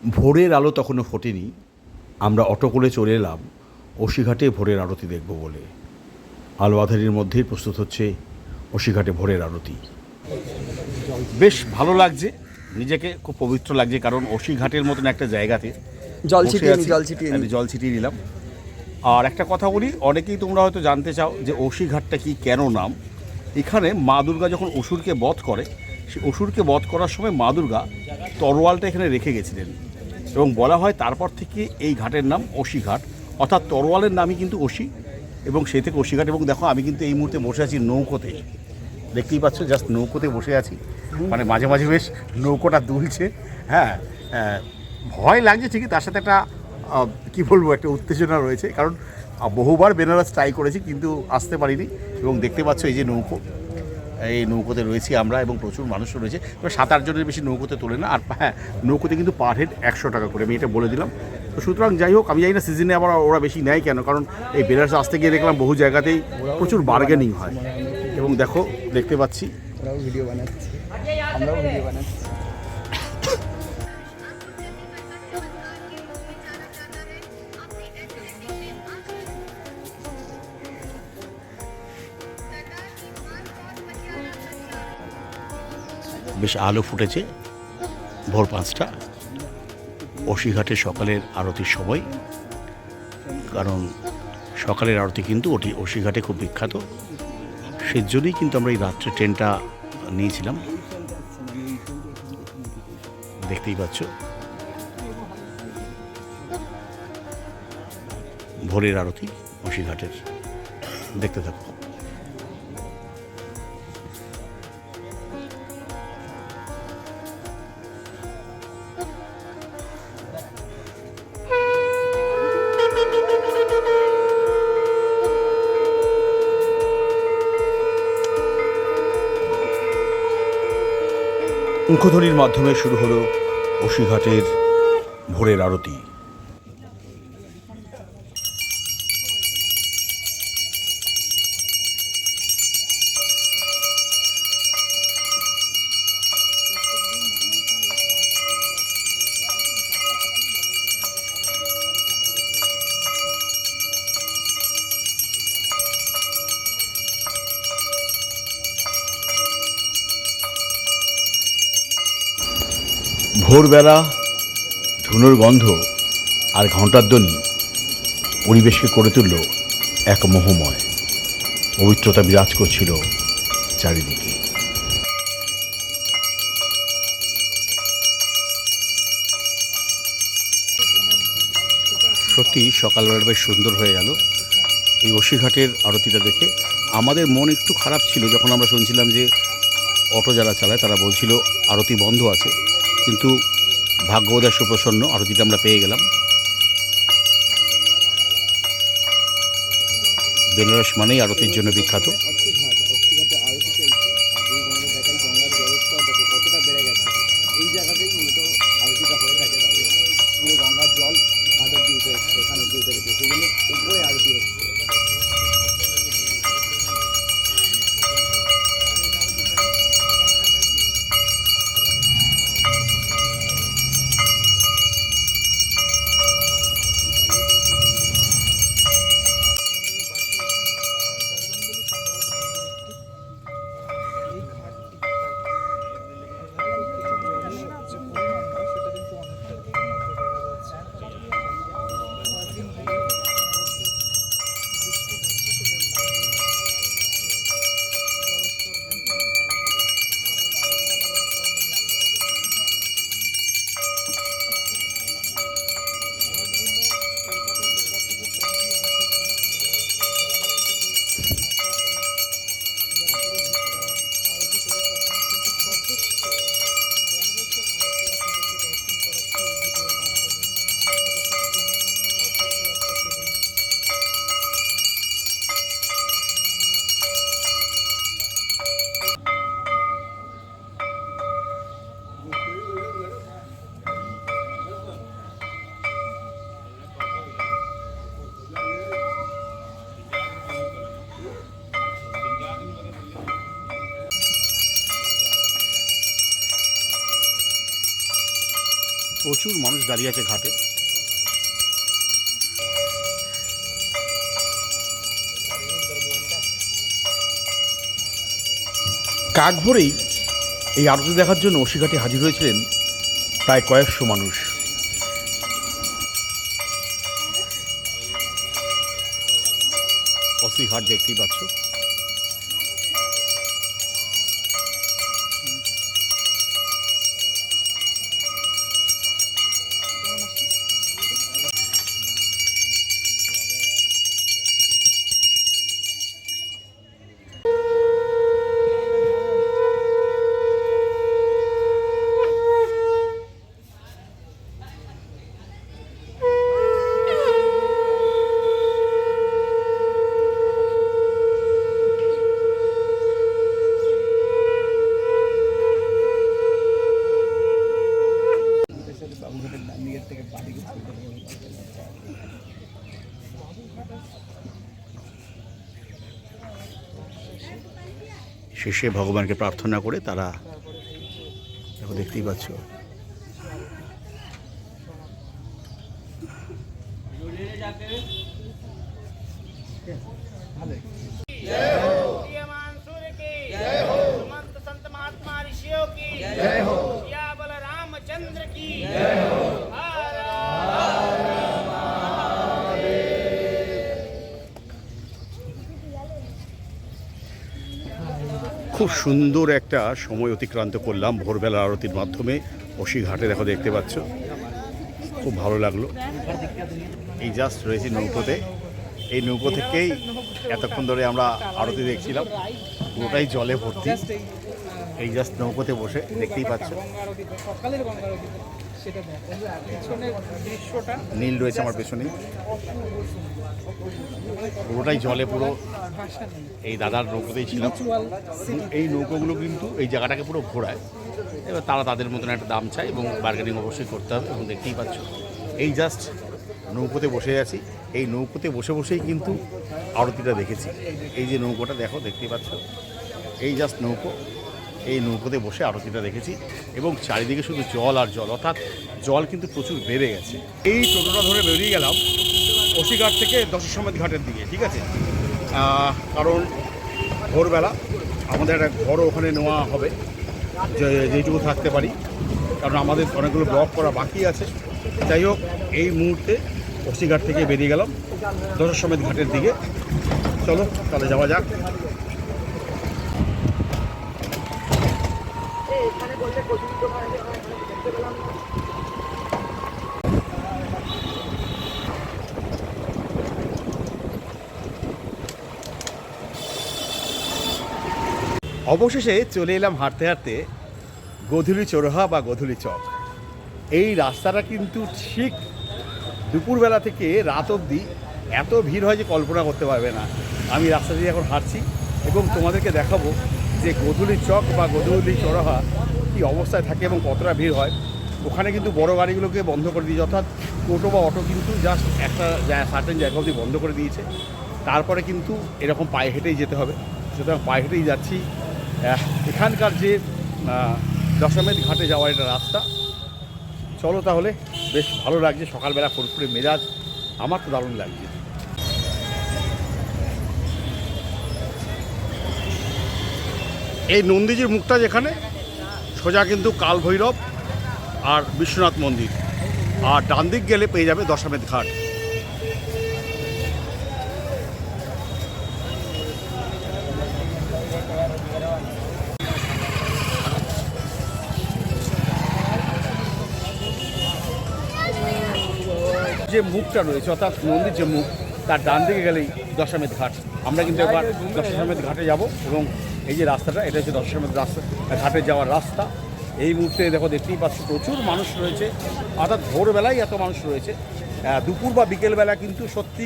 ভোরের আলো তখনও ফোটেনি, আমরা অটো করে চলে এলাম অসিঘাটে ভোরের আরতি দেখব বলে। আলো আঁধারির মধ্যেই প্রস্তুত হচ্ছে অসিঘাটে ভোরের আরতি। বেশ ভালো লাগছে, নিজেকে খুব পবিত্র লাগছে, কারণ অসিঘাটের মতন একটা জায়গাতে জল ছিটিয়ে নিলাম। আর একটা কথা বলি, অনেকেই তোমরা হয়তো জানতে চাও যে অসিঘাটটা কি, কেন নাম। এখানে মা দুর্গা যখন অসুরকে বধ করে, সেই অসুরকে বধ করার সময় মা দুর্গা তরোয়ালটা এখানে রেখে গেছিলেন, এবং বলা হয় তারপর থেকে এই ঘাটের নাম অসিঘাট, অর্থাৎ তরোয়ালের নামই কিন্তু অসি, এবং সেই থেকে অসিঘাট। এবং দেখো, আমি কিন্তু এই মুহূর্তে বসে আছি নৌকোতে, দেখতেই পাচ্ছ, জাস্ট নৌকোতে বসে আছি। মানে মাঝে মাঝে বেশ নৌকোটা দুলছে। হ্যাঁ, ভয় লাগছে ঠিকই, তার সাথে একটা কী বলবো, একটা উত্তেজনা রয়েছে, কারণ বহুবার বেনারস ট্রাই করেছি কিন্তু আসতে পারিনি। এবং দেখতে পাচ্ছ এই যে নৌকো, এই নৌকোতে রয়েছি আমরা, এবং প্রচুর মানুষও রয়েছে। তবে 7-8 জনের বেশি নৌকোতে তোলে না। আর হ্যাঁ, নৌকোতে কিন্তু পার হেড 100 টাকা করে, আমি এটা বলে দিলাম। তো সুতরাং যাই হোক, আমি জানি না সিজনে আবার ওরা বেশি নেয় কেন, কারণ এই বেনারস আসতে গিয়ে দেখলাম বহু জায়গাতেই প্রচুর বার্গেনিং হয়। এবং দেখো, দেখতে পাচ্ছি ওরাও ভিডিও বানাচ্ছে, আমরাও ভিডিও বানাচ্ছি। বেশ আলো ফুটেছে, ভোর 5টা, অসিঘাটে সকালের আরতির সময়। কারণ সকালের আরতি কিন্তু অসিঘাটে খুব বিখ্যাত, সেজন্যই কিন্তু আমরা এই রাত্রে ট্রেনটা নিয়েছিলাম। দেখতেই পাচ্ছ ভোরের আরতি অসিঘাটের, দেখতে থাকো। শঙ্খধ্বনির মাধ্যমে শুরু হলো অসিঘাটের ভোরের আরতি। ভোরবেলা ধুনোর গন্ধ আর ঘণ্টার ধ্বনি পরিবেশকে করে তুলল এক মোহময়, পবিত্রতা বিরাজ করছিল চারিদিকে। সত্যি সকালবেলা বেশ সুন্দর হয়ে গেল এই অসিঘাটের আরতিটা দেখে। আমাদের মন একটু খারাপ ছিল যখন আমরা শুনছিলাম যে অটো যারা চালায় তারা বলছিল আরতি বন্ধ আছে, কিন্তু ভাগ্যবোধের সুপ্রসন্ন, আরতিটা আমরা পেয়ে গেলাম। বেনারস মানেই আরতির জন্য বিখ্যাত। এই জায়গাতেই মূলত আরতিটা হয়ে থাকে, তবে পুরো গঙ্গার জল ঘাটের দিয়ে উঠে এসছে, এখানে দিয়ে উঠে গেছে, সেই জন্য উপরে আরতি হচ্ছে। প্রচুর মানুষ দাঁড়িয়ে আছে ঘাটে। কাক ভোরেই এই আরতি দেখার জন্য অসিঘাটে হাজির হয়েছিলেন প্রায় কয়েকশো মানুষ। অসিঘাট দেখতেই পাচ্ছ। শেষে ভগবানকে প্রার্থনা করে তারা দেখো, দেখতেই পাচ্ছ। খুব সুন্দর একটা সময় অতিক্রান্ত করলাম ভোরবেলা আরতির মাধ্যমে অসিঘাটে। দেখো, দেখতে পাচ্ছ, খুব ভালো লাগলো। এই জাস্ট রয়েছি নৌকোতে। এই নৌকো থেকেই এতক্ষণ ধরে আমরা আরতি দেখছিলাম, পুরোটাই জলে ভর্তি। এই জাস্ট নৌকোতে বসে দেখতেই পাচ্ছ, নীল রয়েছে আমার পেছনে, পুরোটাই জলে পুরো। এই দাদার নৌকোতেই ছিলাম। এই নৌকোগুলো কিন্তু এই জায়গাটাকে পুরো ঘোরায়। এবার তারা তাদের মতন একটা দাম চায় এবং বার্গেনিং অবশ্যই করতে হবে। এবং দেখতেই পাচ্ছ, এই জাস্ট নৌকোতে বসে আছি। এই নৌকোতে বসে বসেই কিন্তু আরতিটা দেখেছি। এই যে নৌকোটা দেখো, দেখতেই পাচ্ছ, এই জাস্ট নৌকো। এই নৌকোতে বসে আরতিটা দেখেছি এবং চারিদিকে শুধু জল আর জল, অর্থাৎ জল কিন্তু প্রচুর বেড়ে গেছে। এই টোটোটা ধরে বেরিয়ে গেলাম অসিঘাট থেকে দশাশ্বমেধ ঘাটের দিকে, ঠিক আছে? কারণ ভোরবেলা আমাদের একটা ঘরও ওখানে নেওয়া হবে, যেটুকু থাকতে পারি, কারণ আমাদের অনেকগুলো ব্লক করা বাকি আছে। যাই হোক, এই মুহূর্তে অসিঘাট থেকে বেরিয়ে গেলাম দশাশ্বমেধ ঘাটের দিকে। চলো তাহলে যাওয়া যাক। অবশেষে চলে এলাম হাঁটতে হাঁটতে গোধূলি চৌরাহা বা গোধূলি চক। এই রাস্তাটা কিন্তু ঠিক দুপুরবেলা থেকে রাত অবধি এত ভিড় হয় যে কল্পনা করতে পারবে না। আমি রাস্তা দিয়ে এখন হাঁটছি এবং তোমাদেরকে দেখাবো যে গোধূলি চক বা গোধূলি চৌরাহা কী অবস্থায় থাকে এবং কতটা ভিড় হয়। ওখানে কিন্তু বড় গাড়িগুলোকে বন্ধ করে দিয়েছে, অর্থাৎ টোটো বা অটো কিন্তু জাস্ট একটা সার্টেন জায়গা অবধি বন্ধ করে দিয়েছে। তারপরে কিন্তু এরকম পায়ে হেঁটেই যেতে হবে। সুতরাং পায়ে হেঁটেই যাচ্ছি। এখানকার যে দশাশ্বমেধ ঘাটে যাওয়ার একটা রাস্তা। চলো তাহলে, বেশ ভালো লাগছে। সকালবেলা ফুরফুরে মেজাজ, আমার তো দারুণ লাগছে। এই নন্দীজির মুখটা যেখানে সোজা কিন্তু কাল ভৈরব আর বিশ্বনাথ মন্দির, আর ডান দিক গেলে পেয়ে যাবে দশাশ্বমেধ ঘাট। যে মুখটা রয়েছে, অর্থাৎ নন্দীর যে মুখ, তার ডান দিকে গেলেই দশাশ্বমেধ ঘাট। আমরা কিন্তু এবার দশাশ্বমেধ ঘাটে যাব এবং এই যে রাস্তাটা, এটা হচ্ছে দশাশ্বমেধ রাস্তা, ঘাটে যাওয়ার রাস্তা। এই মুহূর্তে দেখো, দেখতেই পাচ্ছ, প্রচুর মানুষ রয়েছে, অর্থাৎ ভোরবেলায় এত মানুষ রয়েছে। দুপুর বা বিকেলবেলা কিন্তু সত্যি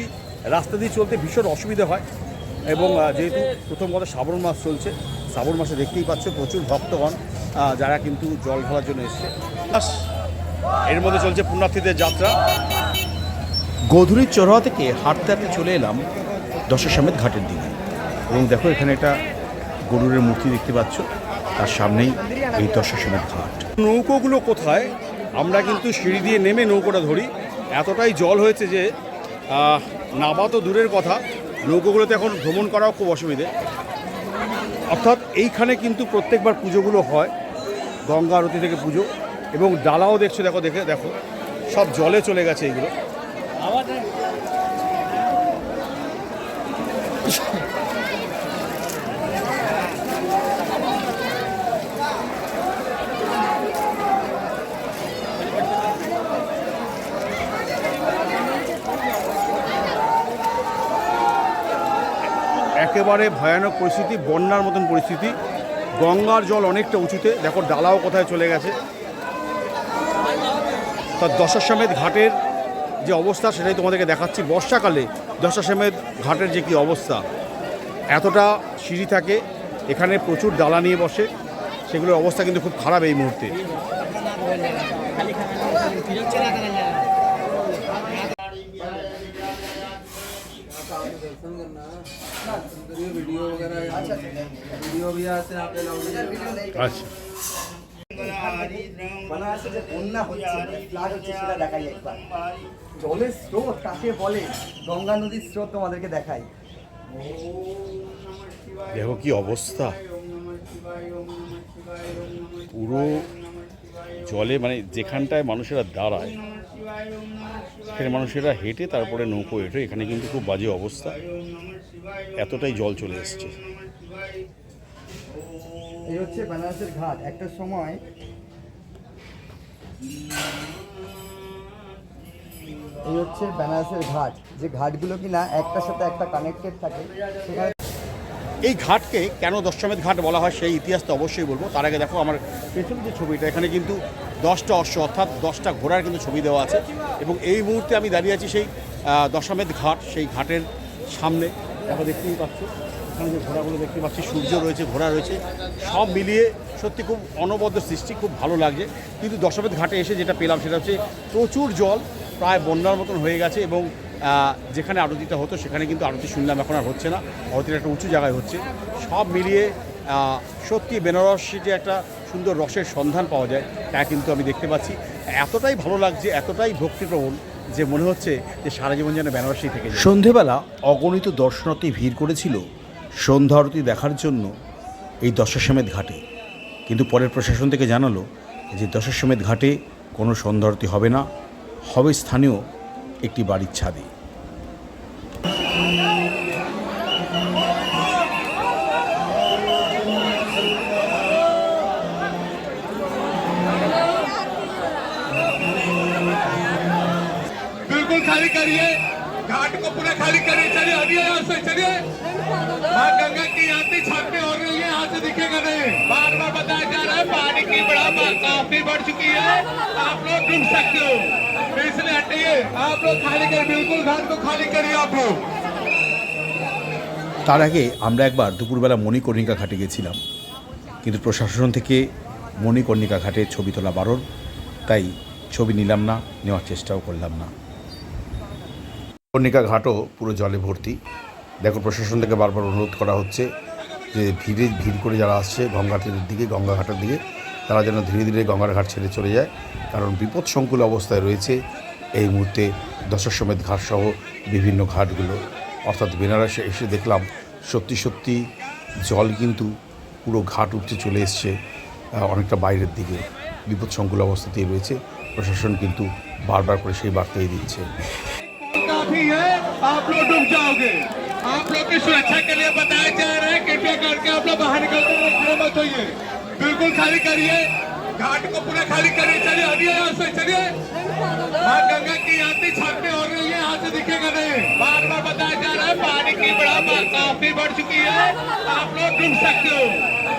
রাস্তা দিয়ে চলতে ভীষণ অসুবিধা হয়। এবং যেহেতু প্রথম কথা শ্রাবণ মাস চলছে, শ্রাবণ মাসে দেখতেই পাচ্ছ প্রচুর ভক্তগণ যারা কিন্তু জল ঢালার জন্য এসছে। এর মধ্যে চলছে পুণ্যার্থীদের যাত্রা। গোধূলির চৌরাহা থেকে হাঁটতে হাঁটতে চলে এলাম দশাশ্বমেধ ঘাটের দিকে এবং দেখো, এখানে একটা গরুরের মূর্তি দেখতে পাচ্ছ, তার সামনেই এই দশাশ্বমেধ ঘাট। নৌকোগুলো কোথায় আমরা কিন্তু সিঁড়ি দিয়ে নেমে নৌকোটা ধরি, এতটাই জল হয়েছে যে নামা তো দূরের কথা, নৌকোগুলোতে এখন ভ্রমণ করাও খুব অসুবিধে। অর্থাৎ এইখানে কিন্তু প্রত্যেকবার পুজোগুলো হয়, গঙ্গা আরতি থেকে পুজো, এবং ডালাও দেখছো, দেখো সব জলে চলে গেছে এইগুলো। একেবারে ভয়ানক পরিস্থিতি, বন্যার মতন পরিস্থিতি। গঙ্গার জল অনেকটা উঁচুতে, দেখো ডালাও কোথায় চলে গেছে। তার দশাশ্বমেধ ঘাটের যে অবস্থা সেটাই তোমাদেরকে দেখাচ্ছি। বর্ষাকালে দশাশ্বমেধ ঘাটের যে কী অবস্থা, এতটা সিঁড়ি থাকে, এখানে প্রচুর ডালা নিয়ে বসে, সেগুলোর অবস্থা কিন্তু খুব খারাপ এই মুহূর্তে। আচ্ছা, বানারসে যে বন্যা হচ্ছে, ফ্লাড হচ্ছে, সেটা দেখাই একবার। জলের স্রোত কাকে বলে, গঙ্গা নদীর স্রোত তোমাদেরকে দেখাই। দেখো কি অবস্থা, পুরো জলে, মানে যেখানটায় মানুষেরা দাঁড়ায় সেখানে মানুষেরা হেঁটে তারপরে নৌকো হেঁটে, এখানে কিন্তু খুব বাজে অবস্থা, এতটাই জল চলে এসছে। এই হচ্ছে বেনারসের ঘাট। একটা সময় এই হচ্ছে বেনারসের ঘাট, যে ঘাটগুলো কিনা একটার সাথে একটা কানেক্টেড থাকে। সেখানে এই ঘাটকে কেন দশাশ্বমেধ ঘাট বলা হয় সেই ইতিহাস তো অবশ্যই বলবো। তার আগে দেখো আমার পেছনে যে ছবিটা, এখানে কিন্তু 10টা অশ্ব অর্থাৎ 10টা ঘোড়ার কিন্তু ছবি দেওয়া আছে, এবং এই মুহূর্তে আমি দাঁড়িয়ে আছি সেই দশাশ্বমেধ ঘাট, সেই ঘাটের সামনে। দেখো দেখতেই পাচ্ছ এখানে যে ঘোড়াগুলো দেখতে পাচ্ছি, সূর্য রয়েছে, ঘোড়া রয়েছে, সব মিলিয়ে সত্যি খুব অনবদ্য সৃষ্টি, খুব ভালো লাগছে। কিন্তু দশাশ্বমেধ ঘাটে এসে যেটা পেলাম সেটা হচ্ছে প্রচুর জল, প্রায় বন্যার মতন হয়ে গেছে, এবং যেখানে আরতিটা হতো সেখানে কিন্তু আরতি শুনলাম এখন আর হচ্ছে না, আরতিটা একটা উঁচু জায়গায় হচ্ছে। সব মিলিয়ে সত্যি বেনারসে যে একটা সুন্দর রসের সন্ধান পাওয়া যায় তা কিন্তু আমি দেখতে পাচ্ছি। এতটাই ভালো লাগছে, এতটাই ভক্তিপ্রবণ যে মনে হচ্ছে যে সারা জীবন যেন বেনারসেই থেকে যায়। সন্ধেবেলা অগণিত দর্শনার্থী ভিড় করেছিল সন্ধ্যা আরতি দেখার জন্য এই দশাশ্বমেধ ঘাটে, কিন্তু পরের প্রশাসন থেকে জানালো যে দশাশ্বমেধ ঘাটে কোনো সন্ধ্যা আরতি হবে না, হবে স্থানীয় একটি বাড়ির ছাদে। बिल्कुल खाली करिए, घाट को पूरा खाली करिए। चलिए हटिए यहाँ से, चलिए। माँ गंगा की आरती छत पे हो रही है, यहाँ से दिखेगा नहीं। बार बार बताया जा रहा है पानी की बढ़ाव काफी बढ़ चुकी है, आप लोग डूब सकते हो, तो इसलिए हटिए। आप लोग खाली करिए, बिल्कुल घाट को खाली करिए आप लोग। তার আগে আমরা একবার দুপুরবেলা মণিকর্ণিকা ঘাটে গেছিলাম, কিন্তু প্রশাসন থেকে মণিকর্ণিকা ঘাটে ছবি তোলা বারণ, তাই ছবি নিলাম না, নেওয়ার চেষ্টাও করলাম না। কর্ণিকা ঘাটও পুরো জলে ভর্তি। দেখো প্রশাসন থেকে বারবার অনুরোধ করা হচ্ছে যে ভিড় করে যারা আসছে গঙ্গাঘাটের দিকে, গঙ্গাঘাটের দিকে, তারা যেন ধীরে ধীরে গঙ্গার ঘাট ছেড়ে চলে যায়, কারণ বিপদসংকুল অবস্থায় রয়েছে এই মুহূর্তে দশাশ্বমেধ ঘাট সহ বিভিন্ন ঘাটগুলো। অর্থাৎ বেনারসে এসে দেখলাম সত্যি সত্যি জল কিন্তু পুরো ঘাট উঠতে চলে এসছে অনেকটা বাইরের দিকে, বিপদসংকুল অবস্থাতেই রয়েছে। প্রশাসন কিন্তু বারবার করে সেই বার্তাই দিচ্ছে। काफी है, आप लोग डूब जाओगे। आप लोग की सुरक्षा के लिए बताया जा रहा है, कृपया करके आप लोग बाहर निकलते हुए खड़े मत होइए, बिल्कुल खाली करिए, घाट को पूरा खाली करिए। चलिए हटिए यहाँ से, चलिए। माँ गंगा की आरती छत पे हो रही है, यहाँ से दिखेगा नहीं। बार बार बताया जा रहा है पानी की बढ़ाव काफी बढ़ चुकी है, आप लोग डूब सकते हो,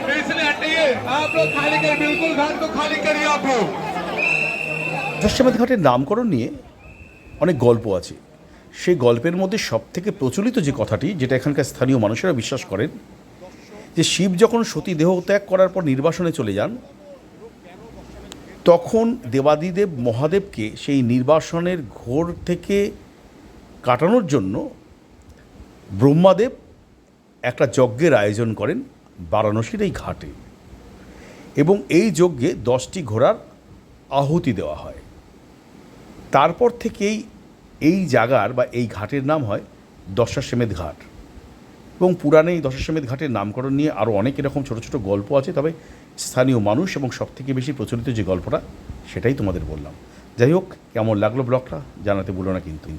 तो इसलिए हटिए। आप लोग खाली करिए, बिल्कुल घाट को खाली करिए आप लोग। দশাশ্বমেধ ঘাটের নামকরণ নিয়ে অনেক গল্প আছে। সেই গল্পের মধ্যে সবথেকে প্রচলিত যে কথাটি, যেটা এখানকার স্থানীয় মানুষেরা বিশ্বাস করেন, যে শিব যখন সতী দেহ ত্যাগ করার পর নির্বাসনে চলে যান, তখন দেবাদিদেব মহাদেবকে সেই নির্বাসনের ঘোর থেকে কাটানোর জন্য ব্রহ্মাদেব একটা যজ্ঞের আয়োজন করেন বারাণসীর এই ঘাটে, এবং এই যজ্ঞে 10টি ঘোড়ার আহুতি দেওয়া হয়। তারপর থেকেই এই জায়গার বা এই ঘাটের নাম হয় দশাশ্বমেধ ঘাট। এবং পুরাণে এই দশাশ্বমেধ ঘাটের নামকরণ নিয়ে আরও অনেক এরকম ছোটো ছোটো গল্প আছে, তবে স্থানীয় মানুষ এবং সবথেকে বেশি প্রচলিত যে গল্পটা সেটাই তোমাদের বললাম। যাই হোক, কেমন লাগলো ব্লগটা জানাতে ভুলো না কিন্তু।